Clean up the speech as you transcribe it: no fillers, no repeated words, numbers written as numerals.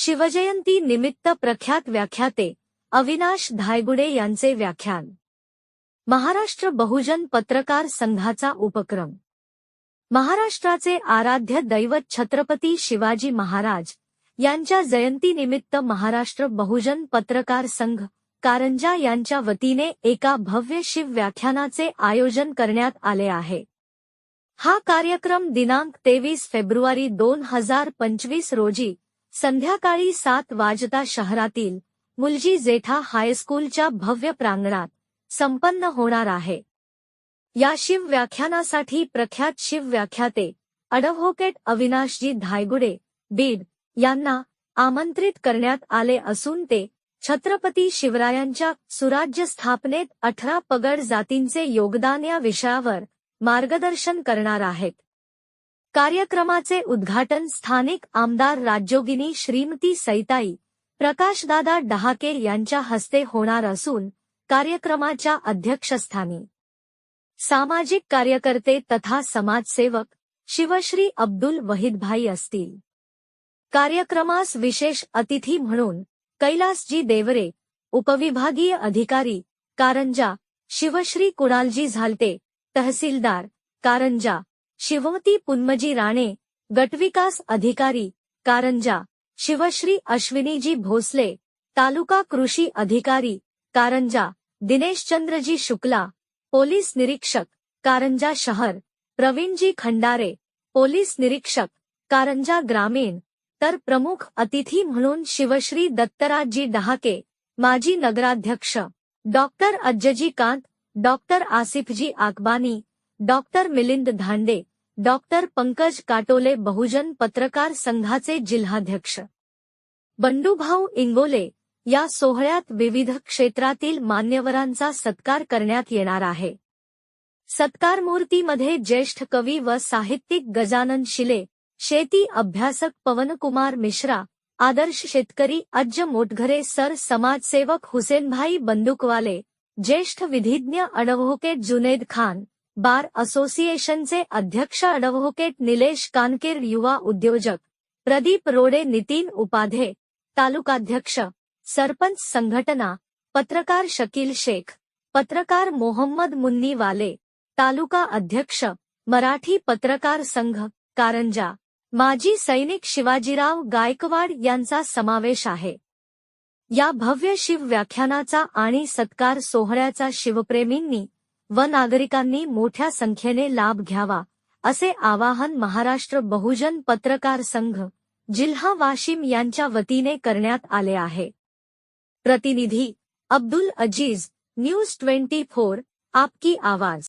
शिवजयंती निमित्त प्रख्यात व्याख्याते अविनाश धायगुडे यांचे व्याख्यान। महाराष्ट्र बहुजन पत्रकार संघाचा उपक्रम। महाराष्ट्राचे आराध्य दैवत छत्रपती शिवाजी महाराज यांच्या जयंतीनिमित्त महाराष्ट्र बहुजन पत्रकार संघ कारंजा यांच्या वतीने एका भव्य शिव व्याख्यानाचे आयोजन करण्यात आले आहे। हा कार्यक्रम दिनांक 23 फेब्रुवारी 2025 रोजी संध्याकाळी 7 वाजता शहरातील मुलजी जेठा हायस्कूलच्या भव्य प्रांगणात संपन्न होणार आहे। या शिव व्याख्यानासाठी प्रख्यात शिव व्याख्याते अॅडव्होकेट अविनाशजी धायगुडे बीड यांना आमंत्रित करण्यात आले असून ते छत्रपती शिवरायांच्या सुराज्य स्थापनेत 18 पगड जातींचे योगदान या विषयावर मार्गदर्शन करणार आहेत। कार्यक्रमाचे उद्घाटन स्थानिक आमदार राज्योगिनी श्रीमती सईताई प्रकाशदादा डहाके यांच्या हस्ते होणार असून कार्यक्रमाच्या अध्यक्षस्थानी सामाजिक कार्यकर्ते तथा समाजसेवक शिवश्री अब्दुल वहीदभाई असतील। कार्यक्रमास विशेष अतिथी म्हणून कैलासजी देवरे उपविभागीय अधिकारी कारंजा, शिवश्री कुणालजी झालटे तहसीलदार कारंजा, शिवमती पुन्मजी राणे गटविकास अधिकारी कारंजा, शिवश्री अश्विनीजी भोसले तालुका कृषी अधिकारी कारंजा, दिनेशचंद्रजी शुक्ला पोलीस निरीक्षक कारंजा शहर, प्रवीणजी खंडारे पोलीस निरीक्षक कारंजा ग्रामीण, तर प्रमुख अतिथी म्हणून शिवश्री दत्तराजजी डहाके माजी नगराध्यक्ष, डॉक्टर अज्जजी कांत, डॉक्टर आसिफजी आकबानी, डॉक्टर मिलिंद धांडे, डॉक्टर पंकज काटोले बहुजन पत्रकार संघाचे जिल्हाध्यक्ष, बंडूभाऊ इंगोले या सोहळ्यात विविध क्षेत्रातील मान्यवरांचा सत्कार करण्यात येणार आहे। सत्कारमूर्तीमध्ये ज्येष्ठ कवी व साहित्यिक गजानन शिले, शेती अभ्यासक पवनकुमार मिश्रा, आदर्श शेतकरी अज्ज मोटघरे सर, समाजसेवक हुसेनभाई बंदुकवाले, ज्येष्ठ विधिज्ञ अॅडव्होकेट जुनेद खान, बार असोसिएशनचे अध्यक्ष अॅडव्होकेट निलेश कानकेर, युवा उद्योजक प्रदीप रोडे, नितीन उपाध्ये तालुकाध्यक्ष, सरपंच संघटना, पत्रकार शकील शेख, पत्रकार मोहम्मद मुन्नी वाले तालुका अध्यक्ष, मराठी पत्रकार संघ कारंजा, माजी सैनिक शिवाजीराव गायकवाड यांचा समावेश आहे। या भव्य शिव व्याख्यानाचा आणि सत्कार सोहळ्याचा शिवप्रेमींनी व नागरिकांनी मोठ्या संख्येने लाभ घ्यावा असे आवाहन महाराष्ट्र बहुजन पत्रकार संघ जिल्हा वाशिम यांच्या वतीने करण्यात आले आहे। प्रतिनिधी अब्दुल अजीज, न्यूज 24, आपकी आवाज।